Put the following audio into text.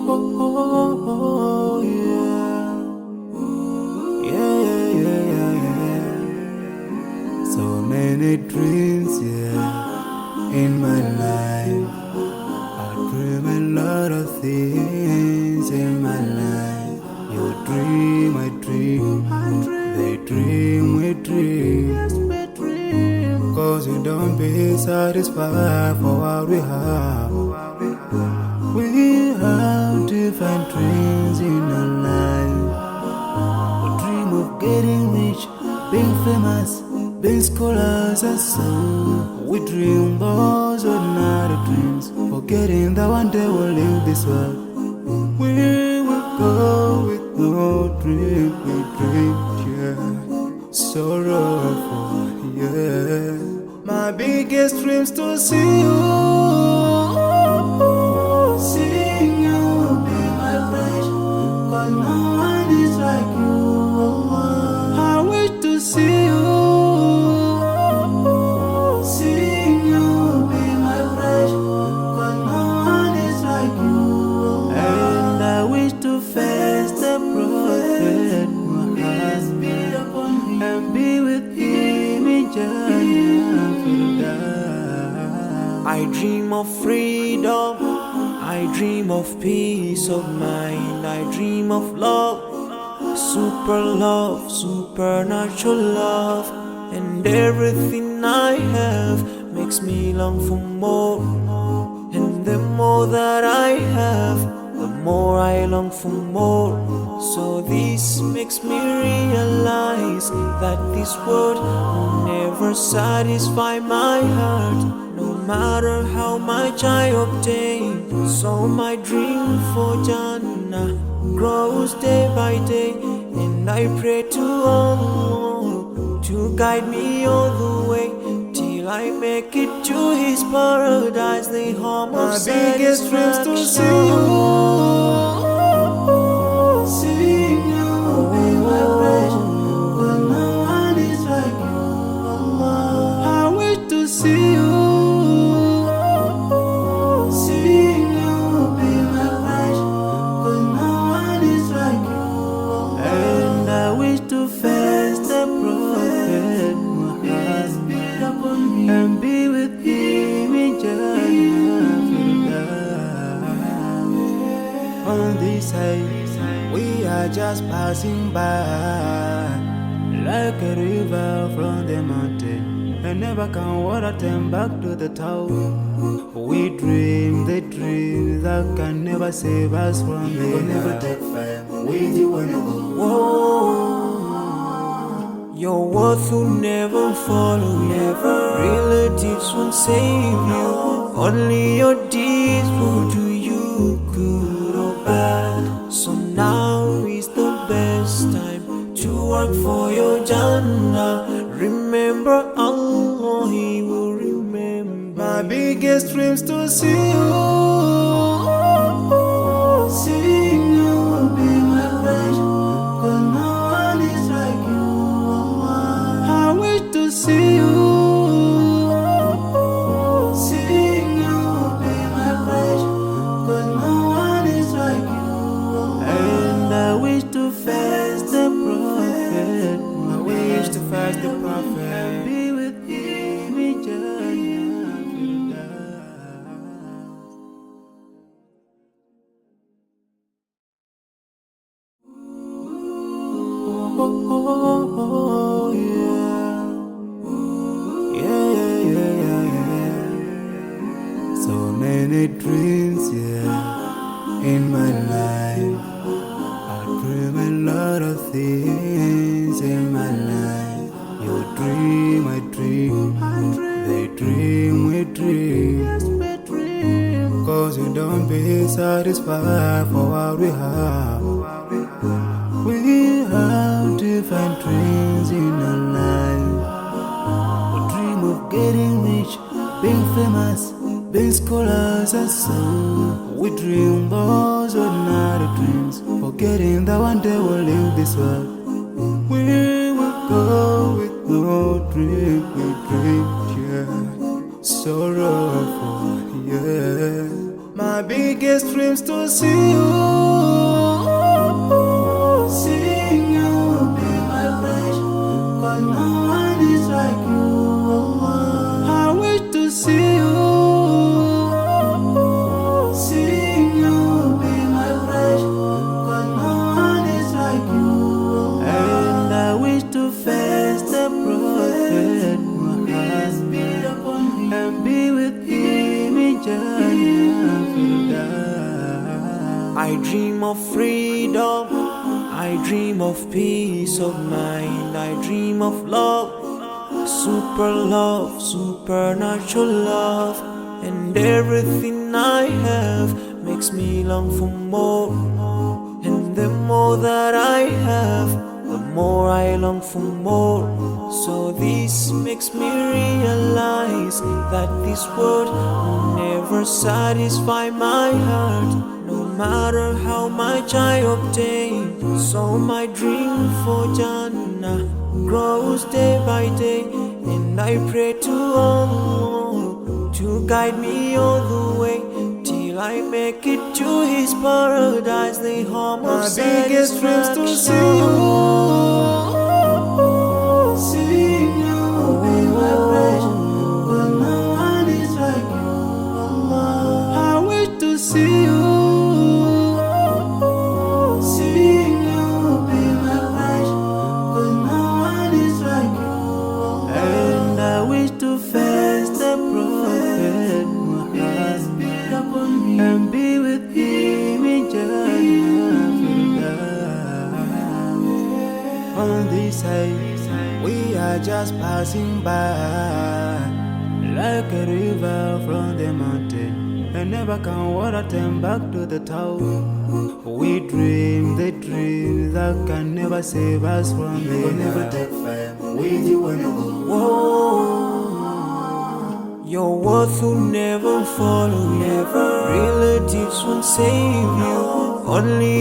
Oh, yeah. Yeah, yeah, yeah, yeah. So many dreams, yeah, in my life. I dream a lot of things in my life. You dream, I dream. They dream, we dream. Cause we don't be satisfied for what we have. We have different dreams in our life. We dream of getting rich, being famous, being scholars and so. We dream those ordinary dreams, forgetting that one day we'll leave this world. We will go with no dream, we dream, yeah. Sorrowful, yeah. My biggest dreams to see you. Seeing you will be my wish, cause no one is like you. I wish to see you. Seeing you will be my wish, cause no one is like you. And I wish to face the prophet Muhammad and be with him in Jannah. I dream of freedom, I dream of peace of mind, I dream of love, supernatural love, and everything I have makes me long for more. And the more that I have, the more I long for more. So this makes me realize that this world will never satisfy my heart, no matter how much I obtain. So my dream for Jannah grows day by day, and I pray to Allah to guide me all the way till I make it to His paradise, the home of satisfaction. My biggest dreams to see you. Seeing you will be my wish, cause no one is like you. I wish to see you. Seeing you will be my wish, cause no one is like you. And I wish to face the prophet Muhammad and be with him in Jannah. On this side, we are just passing by, like a river from the mountain, and never can water turn back to the town. We dream the dream that can never save us from the We'll never take fire with you when you go. Whoa, your worth will never follow you. Relatives won't save you. Only your deeds will do you good or bad. So now is the best time to work for your Jannah. Remember Allah, He will remember. My biggest dreams to see you. Seeing you will be my wish, cause no one is like you. I wish to see you. Seeing you will be my wish, cause no one is like you. And I wish to face the prophet. I wish to face the prophet and be with him in Jannah. Oh, yeah. Yeah, yeah, yeah, yeah. So many dreams, yeah, in my life. I dream a lot of things in my life. You dream, I dream. They dream, we dream. Cause we don't be satisfied for what we have. We have different dreams in our life. We dream of getting rich, being famous, being scholars and so. We dream those ordinary dreams, forgetting that one day we'll leave this world. We will go with no dream, we dream, yeah. Sorrowful, yeah. My biggest dreams to see you. Seeing you will be my wish, 'cause no one is like you, Allah. I wish to see you. Seeing you will be my wish, 'cause no one is like you, Allah. And I wish to face the Prophet Peace be upon him. and be with him in Jannah. I dream of freedom, I dream of peace of mind, I dream of love, supernatural love, and everything I have makes me long for more. And the more that I have, the more I long for more. So this makes me realize that this world will never satisfy my heart, no matter how much I obtain. So my dream for Jannah grows day by day, and I pray to Allah to guide me all the way till I make it to His paradise, the home of My biggest dreams to see you. Seeing you will be my wish, 'cause no one is like you, Allah. I wish to see you. Seeing you will be my wish, 'cause no one is like you, Allah. And I wish to face the Prophet Peace be upon him. and be with him in Jannah. On this side, we are just passing by, like a river from the mountain, and never can water turn back to the town. We dream the dreams that can never save us from the We'll never take fire with you when I go. Your worth will never follow you. Relatives won't save you. Only